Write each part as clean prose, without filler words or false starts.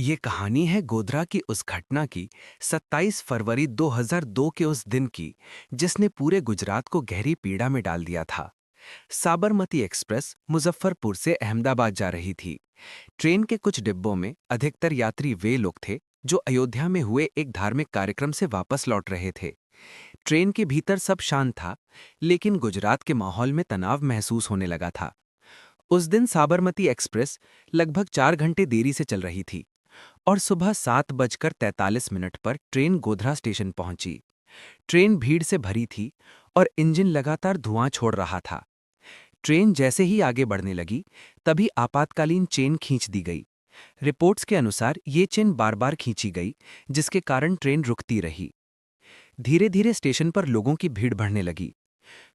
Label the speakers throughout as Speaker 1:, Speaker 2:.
Speaker 1: ये कहानी है गोधरा की उस घटना की, 27 फरवरी 2002 के उस दिन की, जिसने पूरे गुजरात को गहरी पीड़ा में डाल दिया था। साबरमती एक्सप्रेस मुजफ्फरपुर से अहमदाबाद जा रही थी। ट्रेन के कुछ डिब्बों में अधिकतर यात्री वे लोग थे जो अयोध्या में हुए एक धार्मिक कार्यक्रम से वापस लौट रहे थे। ट्रेन के भीतर सब शांत था, लेकिन गुजरात के माहौल में तनाव महसूस होने लगा था। उस दिन साबरमती एक्सप्रेस लगभग 4 घंटे देरी से चल रही थी और सुबह 7:43 पर ट्रेन गोधरा स्टेशन पहुंची। ट्रेन भीड़ से भरी थी और इंजन लगातार धुआं छोड़ रहा था। ट्रेन जैसे ही आगे बढ़ने लगी, तभी आपातकालीन चेन खींच दी गई। रिपोर्ट्स के अनुसार ये चेन बार बार खींची गई, जिसके कारण ट्रेन रुकती रही। धीरे धीरे स्टेशन पर लोगों की भीड़ बढ़ने लगी।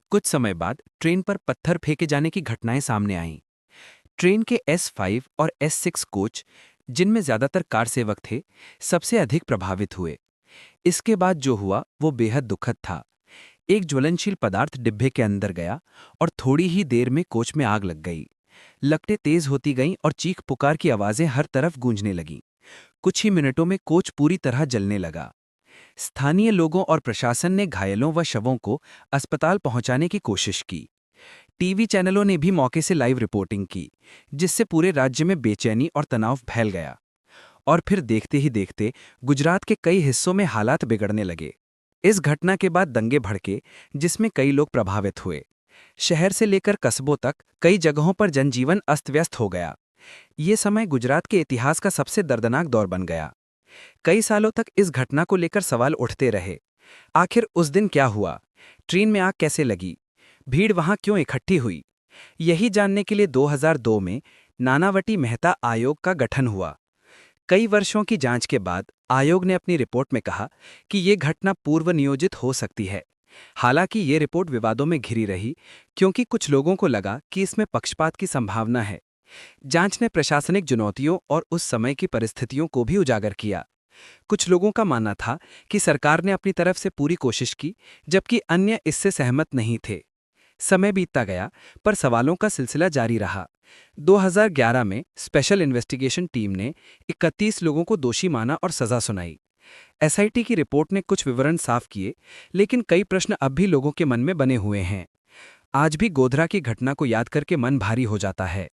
Speaker 1: कुछ समय बाद ट्रेन पर पत्थर फेंके जाने की घटनाएं सामने आईं। ट्रेन के S5 और S6 कोच, जिनमें ज्यादातर कार सेवक थे, सबसे अधिक प्रभावित हुए। इसके बाद जो हुआ वो बेहद दुखद था। एक ज्वलनशील पदार्थ डिब्बे के अंदर गया और थोड़ी ही देर में कोच में आग लग गई। लपटें तेज होती गईं और चीख पुकार की आवाजें हर तरफ गूंजने लगीं। कुछ ही मिनटों में कोच पूरी तरह जलने लगा। स्थानीय लोगों और प्रशासन ने घायलों व शवों को अस्पताल पहुंचाने की कोशिश की। टीवी चैनलों ने भी मौके से लाइव रिपोर्टिंग की, जिससे पूरे राज्य में बेचैनी और तनाव फैल गया। और फिर देखते ही देखते गुजरात के कई हिस्सों में हालात बिगड़ने लगे। इस घटना के बाद दंगे भड़के, जिसमें कई लोग प्रभावित हुए। शहर से लेकर कस्बों तक कई जगहों पर जनजीवन अस्त-व्यस्त हो गया। ये समय गुजरात के इतिहास का सबसे दर्दनाक दौर बन गया। कई सालों तक इस घटना को लेकर सवाल उठते रहे। आखिर उस दिन क्या हुआ? ट्रेन में आग कैसे लगी? भीड़ वहां क्यों इकट्ठी हुई? यही जानने के लिए 2002 में नानावटी मेहता आयोग का गठन हुआ। कई वर्षों की जांच के बाद आयोग ने अपनी रिपोर्ट में कहा कि ये घटना पूर्व नियोजित हो सकती है। हालांकि ये रिपोर्ट विवादों में घिरी रही, क्योंकि कुछ लोगों को लगा कि इसमें पक्षपात की संभावना है। जांच ने प्रशासनिक चुनौतियों और उस समय की परिस्थितियों को भी उजागर किया। कुछ लोगों का मानना था कि सरकार ने अपनी तरफ से पूरी कोशिश की, जबकि अन्य इससे सहमत नहीं थे। समय बीतता गया, पर सवालों का सिलसिला जारी रहा। 2011 में स्पेशल इन्वेस्टिगेशन टीम ने 31 लोगों को दोषी माना और सजा सुनाई। एसआईटी की रिपोर्ट ने कुछ विवरण साफ किए, लेकिन कई प्रश्न अब भी लोगों के मन में बने हुए हैं। आज भी गोधरा की घटना को याद करके मन भारी हो जाता है।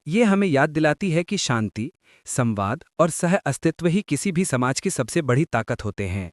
Speaker 1: ये हमें याद दिलाती है कि शांति, संवाद और सह अस्तित्व ही किसी भी समाज की सबसे बड़ी ताकत होते हैं।